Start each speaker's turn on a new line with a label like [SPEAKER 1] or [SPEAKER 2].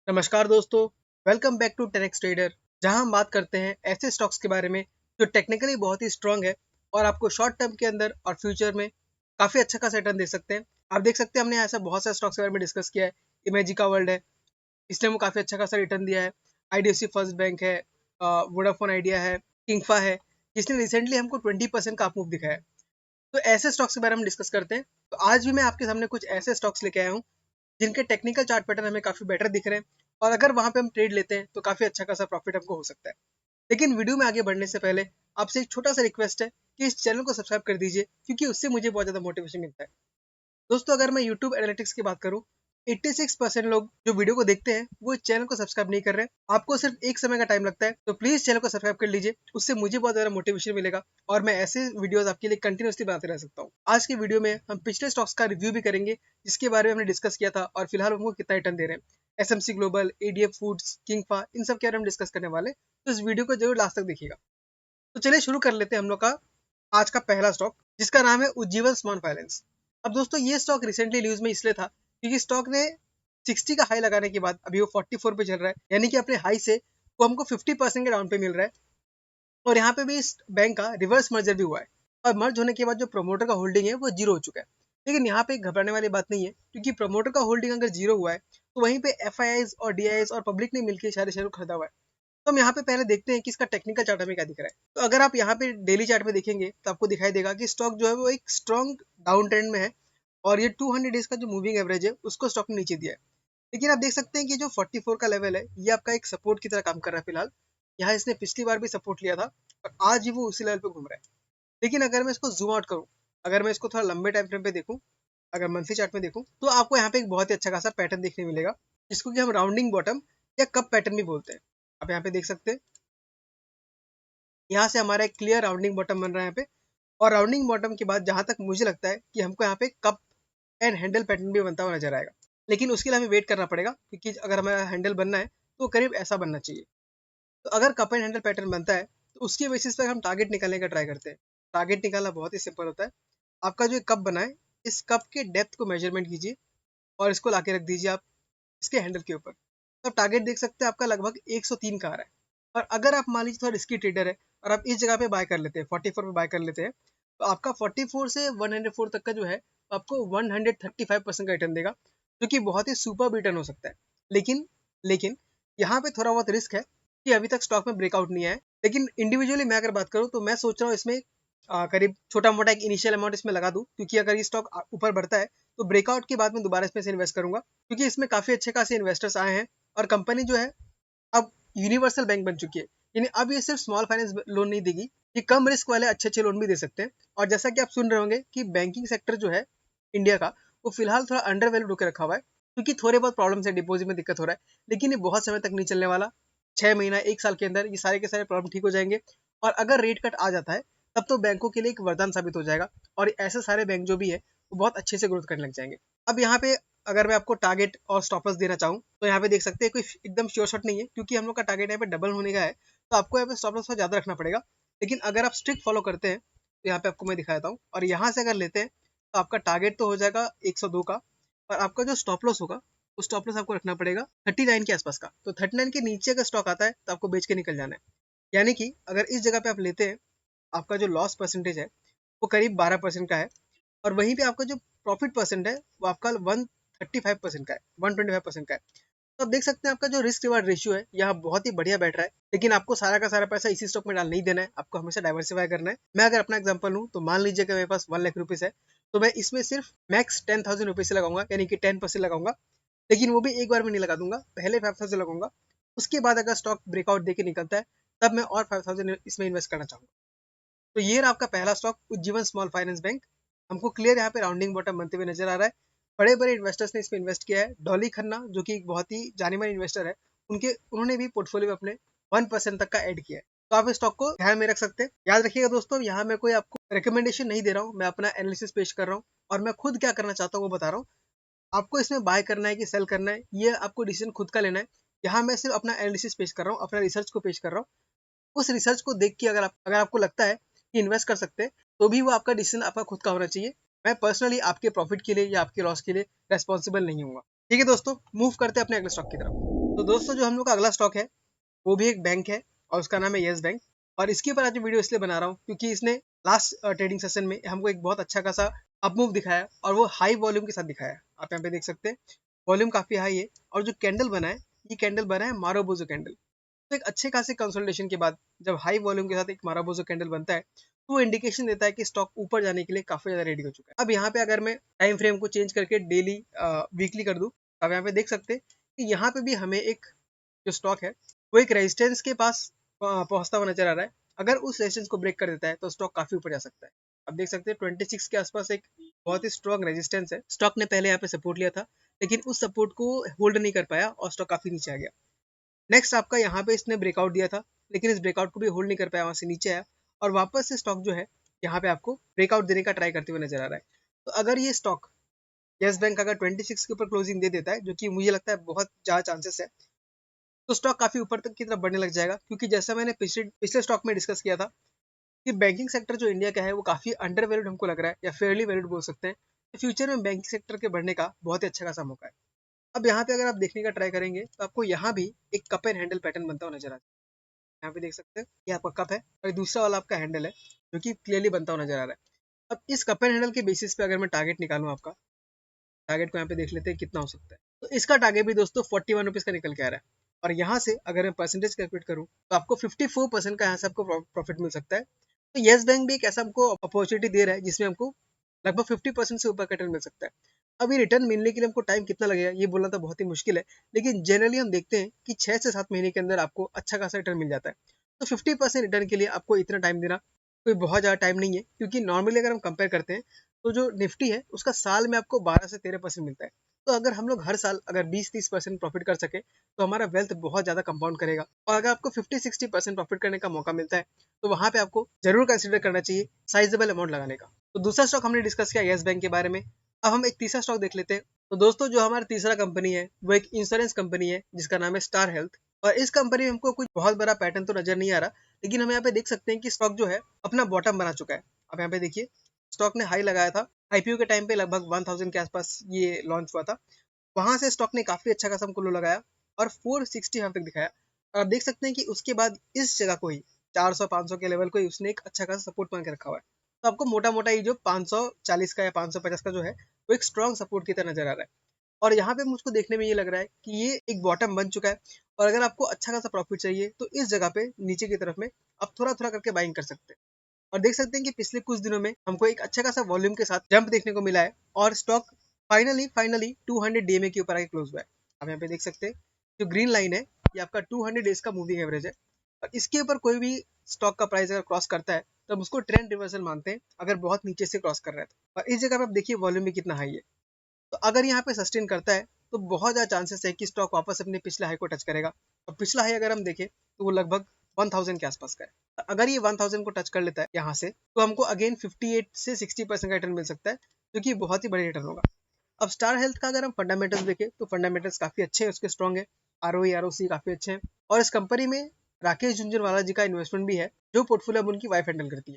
[SPEAKER 1] नमस्कार दोस्तों, welcome back to 10x trader, जहां हम बात करते हैं ऐसे स्टॉक्स के बारे में जो टेक्निकली बहुत ही स्ट्रांग है और आपको शॉर्ट टर्म के अंदर और फ्यूचर में काफ़ी अच्छा खासा रिटर्न दे सकते हैं। आप देख सकते हैं हमने ऐसा बहुत सारे स्टॉक्स के बारे में डिस्कस किया है। इमेजिका वर्ल्ड है, इसने वो काफ़ी अच्छा खासा रिटर्न दिया है। आईडीएफसी फर्स्ट बैंक है, वोडाफोन आइडिया है, किंगफा है, जिसने रिसेंटली हमको 20% का अप मूव दिखाया है। तो ऐसे स्टॉक्स के बारे में डिस्कस करते हैं। तो आज भी मैं आपके सामने कुछ ऐसे स्टॉक्स लेके आया हूँ जिनके टेक्निकल चार्ट पैटर्न हमें काफ़ी बेटर दिख रहे हैं और अगर वहाँ पे हम ट्रेड लेते हैं तो काफ़ी अच्छा खासा प्रॉफिट हमको हो सकता है। लेकिन वीडियो में आगे बढ़ने से पहले आपसे एक छोटा सा रिक्वेस्ट है कि इस चैनल को सब्सक्राइब कर दीजिए, क्योंकि उससे मुझे बहुत ज़्यादा मोटिवेशन मिलता है। दोस्तों, अगर मैं यूट्यूब एनालिटिक्स की बात करूँ, 86% लोग जो वीडियो को देखते हैं वो इस चैनल को सब्सक्राइब नहीं कर रहे हैं। आपको सिर्फ एक समय का टाइम लगता है, तो प्लीज चैनल को सब्सक्राइब कर लीजिए, उससे मुझे बहुत ज्यादा मोटिवेशन मिलेगा और मैं ऐसे वीडियोस आपके लिए कंटिन्यूसली बनाते रह सकता हूँ। आज की वीडियो में हम पिछले स्टॉक्स का रिव्यू भी करेंगे जिसके बारे में हमने डिस्कस किया था और फिलहाल हमको कितना रिटर्न दे रहे हैं। एसएमसी ग्लोबल, एडीएफ फूड्स, किंगफा, इन सब के बारे में डिस्कस करने वाले, तो इस वीडियो को जरूर लास्ट तक देखिएगा। तो चलिए शुरू कर लेते हैं हम लोग का आज का पहला स्टॉक, जिसका नाम है उज्जीवन स्मॉल फाइनेंस। अब दोस्तों, ये स्टॉक रिसेंटली न्यूज में इसलिए था क्योंकि स्टॉक ने 60 का हाई लगाने के बाद अभी वो 44 पे चल रहा है, यानी कि अपने हाई से वो हमको 50% के डाउन पे मिल रहा है। और यहाँ पे भी इस बैंक का रिवर्स मर्जर भी हुआ है और मर्ज होने के बाद जो प्रमोटर का होल्डिंग है वो जीरो हो चुका है। लेकिन यहाँ पे घबराने वाली बात नहीं है, क्योंकि प्रमोटर का होल्डिंग अगर जीरो हुआ है तो वहीं पे एफआईआईज और डीआईएस और पब्लिक ने मिलकर सारे शेयर को खरीदा हुआ है। तो हम यहाँ पे पहले देखते हैं कि इसका टेक्निकल चार्ट हमें क्या दिख रहा है। तो अगर आप यहाँ पे डेली चार्ट में देखेंगे तो आपको दिखाई देगा कि स्टॉक जो है वो एक स्ट्रॉन्ग डाउन ट्रेंड में है और ये 200 डेज का जो मूविंग एवरेज है उसको स्टॉक ने नीचे दिया है। लेकिन आप देख सकते हैं कि जो 44 का लेवल है ये आपका एक सपोर्ट की तरह काम कर रहा है फिलहाल। यहाँ इसने पिछली बार भी सपोर्ट लिया था और आज ही वो उसी लेवल पे घूम रहा है। लेकिन अगर मैं इसको जूम आउट करूँ, अगर मैं इसको थोड़ा लंबे टाइम फ्रेम पे देखूँ, अगर मंथली चार्ट में देखूँ, तो आपको यहाँ पे एक बहुत ही अच्छा खासा पैटर्न देखने मिलेगा, जिसको कि हम राउंडिंग बॉटम या कप पैटर्न भी बोलते हैं। आप यहाँ पे देख सकते हैं, यहाँ से हमारा एक क्लियर राउंडिंग बॉटम बन रहा है यहाँ पे। और राउंडिंग बॉटम के बाद जहां तक मुझे लगता है कि हमको यहाँ पे कप एंड हैंडल पैटर्न भी बनता हुआ नजर आएगा। लेकिन उसके लिए हमें वेट करना पड़ेगा, क्योंकि अगर हमारा हैंडल बनना है तो करीब ऐसा बनना चाहिए। तो अगर कप एंड हैंडल पैटर्न बनता है तो उसके बेसिस पर हम टारगेट निकालने का ट्राई करते हैं। टारगेट निकालना बहुत ही सिंपल होता है। आपका जो कप बना है, इस कप के डेप्थ को मेजरमेंट कीजिए और इसको लाके रख दीजिए आप इसके हैंडल के ऊपर। तो आप टारगेट देख सकते हैं आपका लगभग 103 का आ रहा है। और अगर आप मान लीजिए थोड़ा रिस्की ट्रेडर है और आप इस जगह पे बाय कर लेते हैं, 44 पे बाय कर लेते हैं, तो आपका 44 से 104 तक का जो है आपको 135% का रिटर्न देगा, जो कि बहुत ही सुपर रिटर्न हो सकता है। लेकिन लेकिन यहाँ पे थोड़ा बहुत रिस्क है कि अभी तक स्टॉक में ब्रेकआउट नहीं आया है। लेकिन इंडिविजुअली मैं अगर बात करूँ तो मैं सोच रहा हूँ इसमें करीब छोटा मोटा एक इनिशियल अमाउंट इसमें लगा दूं, क्योंकि अगर ये स्टॉक ऊपर बढ़ता है तो ब्रेकआउट के बाद में दोबारा इसमें से इन्वेस्ट करूंगा, क्योंकि इसमें काफी अच्छे खासे इन्वेस्टर्स आए हैं और कंपनी जो है अब यूनिवर्सल बैंक बन चुकी है। यानी अब ये सिर्फ स्मॉल फाइनेंस लोन नहीं देगी, ये कम रिस्क वाले अच्छे अच्छे लोन भी दे सकते हैं। और जैसा कि आप सुन रहे होंगे कि बैंकिंग सेक्टर जो है इंडिया का, वो फिलहाल थोड़ा अंडर वैल्यूड होकर रखा हुआ है, क्योंकि थोड़े बहुत प्रॉब्लम है, डिपॉजिट में दिक्कत हो रहा है। लेकिन ये बहुत समय तक नहीं चलने वाला। 6 महीना 1 साल के अंदर ये सारे के सारे प्रॉब्लम ठीक हो जाएंगे। और अगर रेट कट आ जाता है तब तो बैंकों के लिए एक वरदान साबित हो जाएगा और ऐसे सारे बैंक जो भी है वो बहुत अच्छे से ग्रोथ करने लग जाएंगे। अब यहाँ पे अगर मैं आपको टारगेट और स्टॉपर्स देना चाहूँ तो यहाँ पे देख सकते हैं कोई एकदम श्योर शॉट नहीं है, क्योंकि हम लोग का टारगेट यहाँ पे डबल होने का है, तो आपको यहाँ पे स्टॉप लॉस ज्यादा रखना पड़ेगा। लेकिन अगर आप स्ट्रिक्ट फॉलो करते हैं तो यहाँ पे आपको मैं दिखाता हूँ, और यहाँ से अगर लेते हैं तो आपका टारगेट तो हो जाएगा 102 का, और आपका जो स्टॉप लॉस होगा उस स्टॉप लॉस आपको रखना पड़ेगा 39 के आसपास का। तो 39 के नीचे का स्टॉक आता है तो आपको बेच के निकल जाना है। यानी कि अगर इस जगह पे आप लेते हैं, आपका जो लॉस परसेंटेज है वो करीब 12% का है, और वहीं पे आपका जो प्रॉफिट परसेंट है वो आपका 135% का है, 125% का है। तो आप देख सकते हैं आपका जो रिस्क रिवार्ड रेशियो है यहाँ बहुत ही बढ़िया बैठ रहा है। लेकिन आपको सारा का सारा पैसा इसी स्टॉक में डाल नहीं देना है, आपको हमेशा डाइवर्सिफाई करना है। मैं अगर अपना एग्जांपल लूँ तो मान लीजिए कि मेरे पास 1 लाख रुपीज है, तो मैं इसमें सिर्फ मैक्स 10,000 रुपीज से लगाऊंगा, यानी कि 10% लगाऊंगा। लेकिन वो भी एक बार में नहीं लगा दूंगा, पहले 5,000 लगाऊंगा। उसके बाद अगर स्टॉक ब्रेकआउट देके निकलता है तब मैं और 5,000 इसमें इन्वेस्ट करना चाहूंगा। तो ये रहा आपका पहला stock, Ujjivan small finance bank. हमको क्लियर यहाँ पे राउंडिंग बॉटम बनते हुए नजर आ रहा है। बड़े बड़े इन्वेस्टर्स ने इसमें इन्वेस्ट किया है। डॉली खन्ना जो कि एक बहुत ही जानी मानी इन्वेस्टर है, उन्होंने भी पोर्टफोलियो में अपने 1% तक का ऐड किया है। तो आप इस स्टॉक को ध्यान में रख सकते हैं। याद रखिएगा दोस्तों, यहाँ मैं कोई आपको रिकमेंडेशन नहीं दे रहा हूँ, मैं अपना एनालिसिस पेश कर रहा हूँ और मैं खुद क्या करना चाहता हूँ वो बता रहा हूँ। आपको इसमें बाय करना है कि सेल करना है, ये आपको डिसीजन खुद का लेना है। यहाँ मैं सिर्फ अपना एनालिसिस पेश कर रहा हूँ, अपना रिसर्च को पेश कर रहा हूँ। उस रिसर्च को देख के अगर आपको लगता है कि इन्वेस्ट कर सकते हैं तो भी वो आपका डिसीजन आपका खुद का होना चाहिए। मैं पर्सनली आपके प्रॉफिट के लिए या आपके लॉस के लिए रेस्पॉन्सिबल नहीं हूँ। ठीक है दोस्तों, मूव करते हैं अपने अगले स्टॉक की तरफ। तो दोस्तों जो हम लोग का अगला स्टॉक है वो भी एक बैंक है और उसका नाम है येस बैंक। और इसके ऊपर आज वीडियो इसलिए बना रहा हूँ क्योंकि इसने लास्ट ट्रेडिंग सेशन में हमको एक बहुत अच्छा खासा अपमूव दिखाया और वो हाई वॉल्यूम के साथ दिखाया। आप यहाँ पे देख सकते हैं वॉल्यूम काफी हाई है और जो कैंडल बना है ये कैंडल बना है मारोबोजो कैंडल। तो एक अच्छे खासे कंसोलिडेशन के बाद जब हाई वॉल्यूम के साथ एक माराबोजो कैंडल बनता है तो वो इंडिकेशन देता है कि स्टॉक ऊपर जाने के लिए काफी ज्यादा रेडी हो चुका है। अब यहाँ पे अगर मैं टाइम फ्रेम को चेंज करके डेली वीकली कर दूं तो आप यहाँ पे देख सकते हैं कि यहाँ पे भी हमें एक जो स्टॉक है वो एक रेजिस्टेंस के पास पहुंचता हुआ नजर आ रहा है। अगर उस रेजिस्टेंस को ब्रेक कर देता है तो स्टॉक काफी ऊपर जा सकता है। अब देख सकते हैं 26 के आसपास एक बहुत ही स्ट्रॉन्ग रेजिस्टेंस है। स्टॉक ने पहले यहाँ पे सपोर्ट लिया था लेकिन उस सपोर्ट को होल्ड नहीं कर पाया और स्टॉक काफी नीचे आ गया। नेक्स्ट आपका यहाँ पे इसने ब्रेकआउट दिया था लेकिन इस ब्रेकआउट को भी होल्ड नहीं कर पाया, वहां से नीचे आया और वापस से स्टॉक जो है यहाँ पे आपको ब्रेकआउट देने का ट्राई करते हुए नजर आ रहा है। तो अगर ये स्टॉक येस बैंक अगर 26 के ऊपर क्लोजिंग दे देता है जो कि मुझे लगता है बहुत ज्यादा चांसेस है तो स्टॉक काफी ऊपर तक की तरफ बढ़ने लग जाएगा। क्योंकि जैसा मैंने पिछले स्टॉक में डिस्कस किया था कि बैंकिंग सेक्टर जो इंडिया का है वो काफी अंडर वैल्यूड हमको लग रहा है या फेयरली वैल्यूड बोल सकते हैं। तो फ्यूचर में बैंकिंग सेक्टर के बढ़ने का बहुत ही अच्छा खासा मौका है। अब यहाँ पे अगर आप देखने का ट्राई करेंगे तो आपको यहाँ भी एक कप एंड हैंडल पैटर्न बनता हुआ नजर आता है। यहाँ पे देख सकते हैं ये आपका कप है और दूसरा वाला आपका हैंडल है जो कि क्लियरली बनता हुआ नजर आ रहा है। अब इस कप एंड हैंडल के बेसिस पे अगर मैं टारगेट निकालूं आपका टारगेट को यहाँ पे देख लेते हैं कितना हो सकता है। तो इसका टारगेट भी दोस्तों 41 रुपीज का निकल के आ रहा है और यहाँ से अगर मैं परसेंटेज कैलकुलेट करूँ तो आपको 54% का यहाँ से आपको प्रॉफिट मिल सकता है। तो येस बैंक भी एक ऐसा हमको अपॉर्चुनिटी दे रहा है जिसमें हमको लगभग 50% से ऊपर का रिटर्न मिल सकता है। अब ये रिटर्न मिलने के लिए हमको टाइम कितना लगेगा ये बोलना तो बहुत ही मुश्किल है लेकिन जनरली हम देखते हैं कि 6 से 7 महीने के अंदर आपको अच्छा खासा रिटर्न मिल जाता है। तो 50% रिटर्न के लिए आपको इतना टाइम देना कोई बहुत ज़्यादा टाइम नहीं है क्योंकि नॉर्मली अगर हम कंपेयर करते हैं तो जो निफ्टी है उसका साल में आपको 12 से 13% मिलता है। तो अगर हम लोग हर साल अगर 20-30% प्रॉफिट कर सके तो हमारा वेल्थ बहुत ज्यादा कंपाउंड करेगा। और अगर आपको 50-60% प्रॉफिट करने का मौका मिलता है तो वहां पे आपको जरूर कंसिडर करना चाहिए साइजेबल अमाउंट लगाने का। तो दूसरा स्टॉक हमने डिस्कस किया येस बैंक के बारे में। अब हम एक तीसरा स्टॉक देख लेते हैं। तो दोस्तों जो हमारा तीसरा कंपनी है वो एक इंश्योरेंस कंपनी है जिसका नाम है स्टार हेल्थ। और इस कंपनी में हमको कुछ बहुत बड़ा पैटर्न तो नजर नहीं आ रहा लेकिन हम यहाँ पे देख सकते हैं कि स्टॉक जो है अपना बॉटम बना चुका है। अब यहाँ पे देखिए स्टॉक ने हाई लगाया था आईपीओ के टाइम पे लगभग 1000 के आसपास ये लॉन्च हुआ था। वहां से स्टॉक ने काफी अच्छा खासा हमको लो लगाया और 460 यहाँ तक दिखाया। और आप देख सकते हैं कि उसके बाद इस जगह को ही 400-500 के लेवल को ही उसने एक अच्छा खासा सपोर्ट मान के रखा हुआ है। तो आपको मोटा मोटा ये जो 540 का या 550 का जो है वो एक स्ट्रॉन्ग सपोर्ट की तरह नजर आ रहा है। और यहाँ पे मुझको देखने में ये लग रहा है कि ये एक बॉटम बन चुका है और अगर आपको अच्छा खासा प्रॉफिट चाहिए तो इस जगह पे नीचे की तरफ में आप थोड़ा थोड़ा करके बाइंग कर सकते हैं। और देख सकते हैं कि पिछले कुछ दिनों में हमको एक अच्छा खासा वॉल्यूम के साथ जंप देखने को मिला है और स्टॉक फाइनली 200 डीएमए के ऊपर आके क्लोज हुआ है। आप यहाँ पे देख सकते हैं जो ग्रीन लाइन है ये आपका 200 डेज का मूविंग एवरेज है और इसके ऊपर कोई भी स्टॉक का प्राइस अगर क्रॉस करता है तो हम उसको ट्रेंड रिवर्सल मानते हैं अगर बहुत नीचे से क्रॉस कर रहा है तो। और इस जगह पे आप देखिए वॉल्यूम भी कितना हाई है। तो अगर यहाँ पे सस्टेन करता है तो बहुत ज्यादा चांसेस है कि स्टॉक वापस अपने पिछले हाई को टच करेगा। और पिछला हाई अगर हम देखें तो वो लगभग 1000 के आसपास का है। अगर ये 1000 को टच कर लेता है यहाँ से तो हमको अगेन 58 से 60% का रिटर्न मिल सकता है जो कि बहुत ही बड़ी रिटर्न होगा। अब स्टार हेल्थ का अगर हम फंडामेंटल्स देखें तो फंडामेंटल्स काफी अच्छे हैं, उसके स्ट्रॉन्ग है, आरओई आरओसी काफी अच्छे हैं और इस कंपनी में राकेश झुंझुनवाला जी का इन्वेस्टमेंट भी है जो पोर्टफोलियो अब उनकी वाइफ हैंडल करती है।